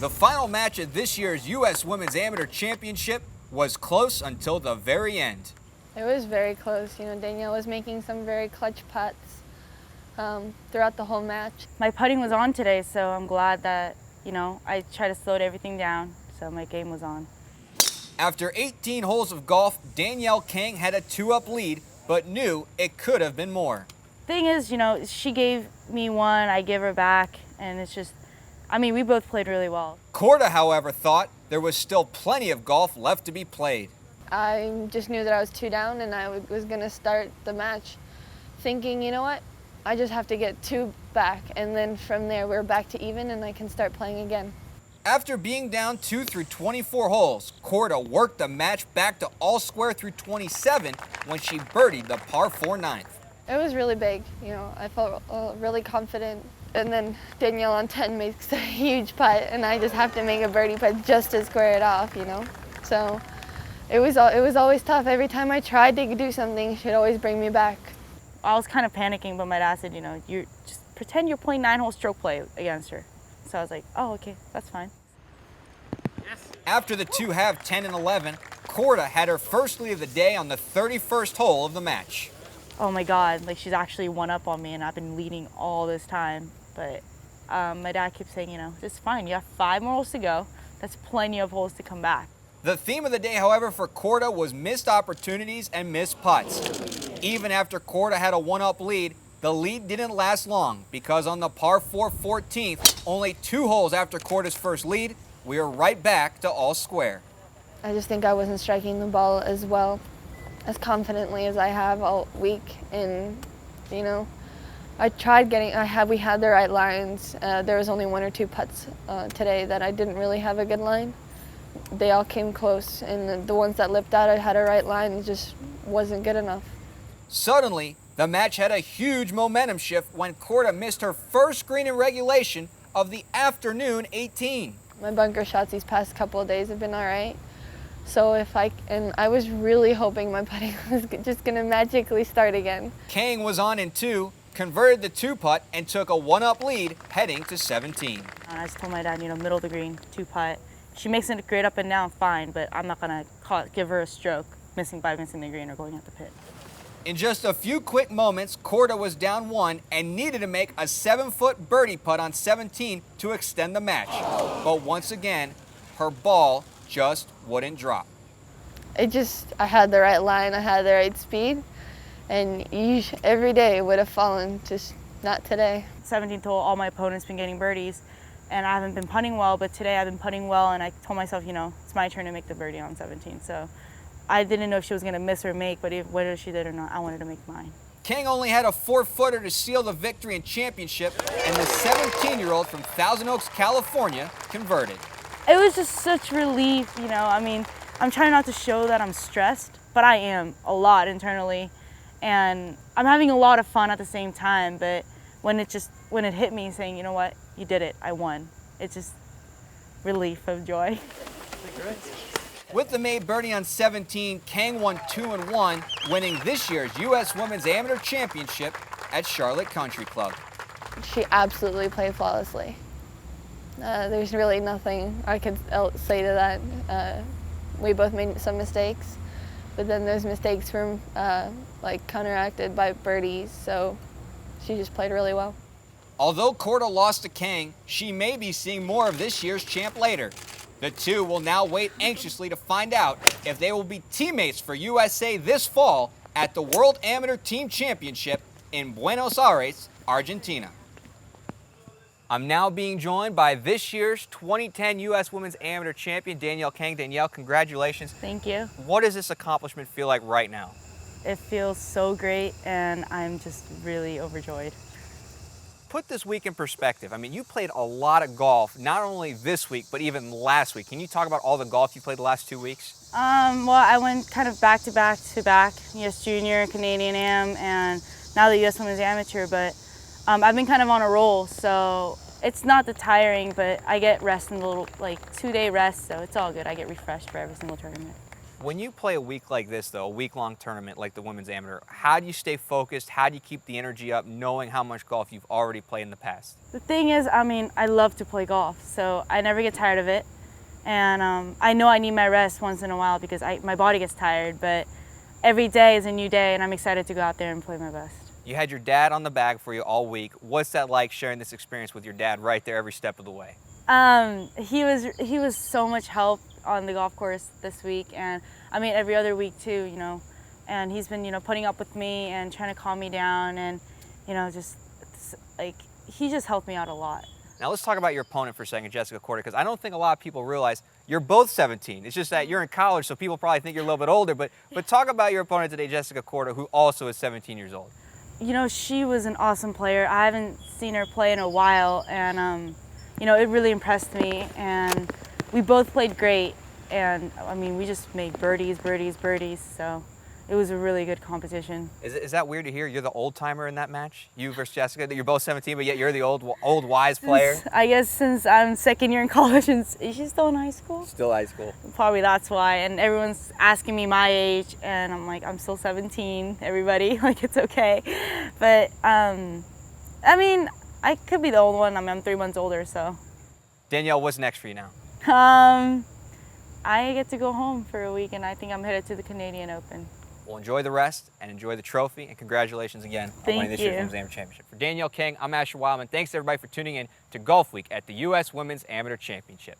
The final match of this year's U.S. Women's Amateur Championship was close until the very end. It was very close. You know, Danielle was making some very clutch putts throughout the whole match. My putting was on today, so I'm glad that, you know, I tried to slow everything down, so my game was on. After 18 holes of golf, Danielle Kang had a 2-up lead, but knew it could have been more. Thing is, you know, she gave me one, I give her back, and it's just, I mean, we both played really well. Korda, however, thought there was still plenty of golf left to be played. I just knew that I was 2 down and I was going to start the match thinking, you know what, I just have to get 2 back, and then from there we're back to even and I can start playing again. After being down 2 through 24 holes, Korda worked the match back to all square through 27 when she birdied the par 4 ninth. It was really big, you know, I felt really confident. And then Danielle on 10 makes a huge putt and I just have to make a birdie putt just to square it off, you know. So it was always tough. Every time I tried to do something, she'd always bring me back. I was kind of panicking, but my dad said, you know, you just pretend you're playing 9-hole stroke play against her. So I was like, oh, okay, that's fine. Yes. After the 2 halve 10 and 11, Korda had her first lead of the day on the 31st hole of the match. Oh my God, like she's actually one up on me and I've been leading all this time. But my dad keeps saying, you know, it's fine, you have 5 more holes to go. That's plenty of holes to come back. The theme of the day, however, for Korda was missed opportunities and missed putts. Even after Korda had a 1-up lead, the lead didn't last long because on the par 4 14th, only 2 holes after Korda's first lead, we were right back to all square. I just think I wasn't striking the ball as well, as confidently as I have all week. And, you know, I tried getting, we had the right lines. There was only 1 or 2 putts today that I didn't really have a good line. They all came close, and the ones that lipped out, I had a right line, it just wasn't good enough. Suddenly, the match had a huge momentum shift when Korda missed her first green in regulation of the afternoon 18. My bunker shots these past couple of days have been all right. So I was really hoping my putting was just gonna magically start again. Kang was on in 2, converted the 2-putt, and took a 1-up lead heading to 17. And I just told my dad, you know, middle of the green, 2-putt. She makes it great up and down, fine, but I'm not gonna give her a stroke missing the green or going at the pit. In just a few quick moments, Korda was down 1 and needed to make a 7-foot birdie putt on 17 to extend the match. But once again, her ball just wouldn't drop. I had the right line, I had the right speed, and every day it would have fallen, just not today. 17th hole, all my opponents been getting birdies, and I haven't been putting well, but today I've been putting well, and I told myself, you know, it's my turn to make the birdie on 17. So I didn't know if she was gonna miss or make, but whether she did or not, I wanted to make mine. Kang only had a 4-footer to seal the victory and championship, and the 17-year-old from Thousand Oaks, California, converted. It was just such relief, you know. I mean, I'm trying not to show that I'm stressed, but I am a lot internally, and I'm having a lot of fun at the same time. But when it hit me, saying, you know what, you did it, I won. It's just relief of joy. With the made birdie on 17, Kang won 2 and 1, winning this year's U.S. Women's Amateur Championship at Charlotte Country Club. She absolutely played flawlessly. There's really nothing I could say to that. We both made some mistakes, but then those mistakes were counteracted by birdies, so she just played really well. Although Korda lost to Kang, she may be seeing more of this year's champ later. The 2 will now wait anxiously to find out if they will be teammates for USA this fall at the World Amateur Team Championship in Buenos Aires, Argentina. I'm now being joined by this year's 2010 U.S. Women's Amateur Champion, Danielle Kang. Danielle, congratulations. Thank you. What does this accomplishment feel like right now? It feels so great, and I'm just really overjoyed. Put this week in perspective. I mean, you played a lot of golf, not only this week, but even last week. Can you talk about all the golf you played the last 2 weeks? Well, I went kind of back to back, U.S. Junior, Canadian Am, and now the U.S. Women's Amateur, but I've been kind of on a roll, so it's not that tiring, but I get rest in the little, 2-day rest, so it's all good. I get refreshed for every single tournament. When you play a week like this, though, a week-long tournament like the Women's Amateur, how do you stay focused? How do you keep the energy up knowing how much golf you've already played in the past? The thing is, I mean, I love to play golf, so I never get tired of it. And I know I need my rest once in a while because my body gets tired, but every day is a new day, and I'm excited to go out there and play my best. You had your dad on the bag for you all week. What's that like, sharing this experience with your dad right there every step of the way? He was so much help on the golf course this week, and I mean every other week too, you know. And he's been, you know, putting up with me and trying to calm me down, and you know, just like he just helped me out a lot. Now let's talk about your opponent for a second, Jessica Korda, because I don't think a lot of people realize you're both 17. It's just that you're in college, so people probably think you're a little bit older. But talk about your opponent today, Jessica Korda, who also is 17 years old. You know, she was an awesome player. I haven't seen her play in a while, and you know, it really impressed me. And we both played great, and I mean, we just made birdies, birdies, birdies. So it was a really good competition. Is that weird to hear? You're the old timer in that match, you versus Jessica. That you're both 17, but yet you're the old wise player. I guess since I'm second year in college, and is she still in high school? Still high school. Probably that's why. And everyone's asking me my age, and I'm like, I'm still 17. Everybody, like, it's okay. But I mean, I could be the old one. I mean, I'm 3 months older, so. Danielle, what's next for you now? I get to go home for a week, and I think I'm headed to the Canadian Open. Well, enjoy the rest and enjoy the trophy, and congratulations again on winning this year's Women's Amateur Championship. For Danielle Kang, I'm Asher Wildman. Thanks everybody for tuning in to Golf Week at the U.S. Women's Amateur Championship.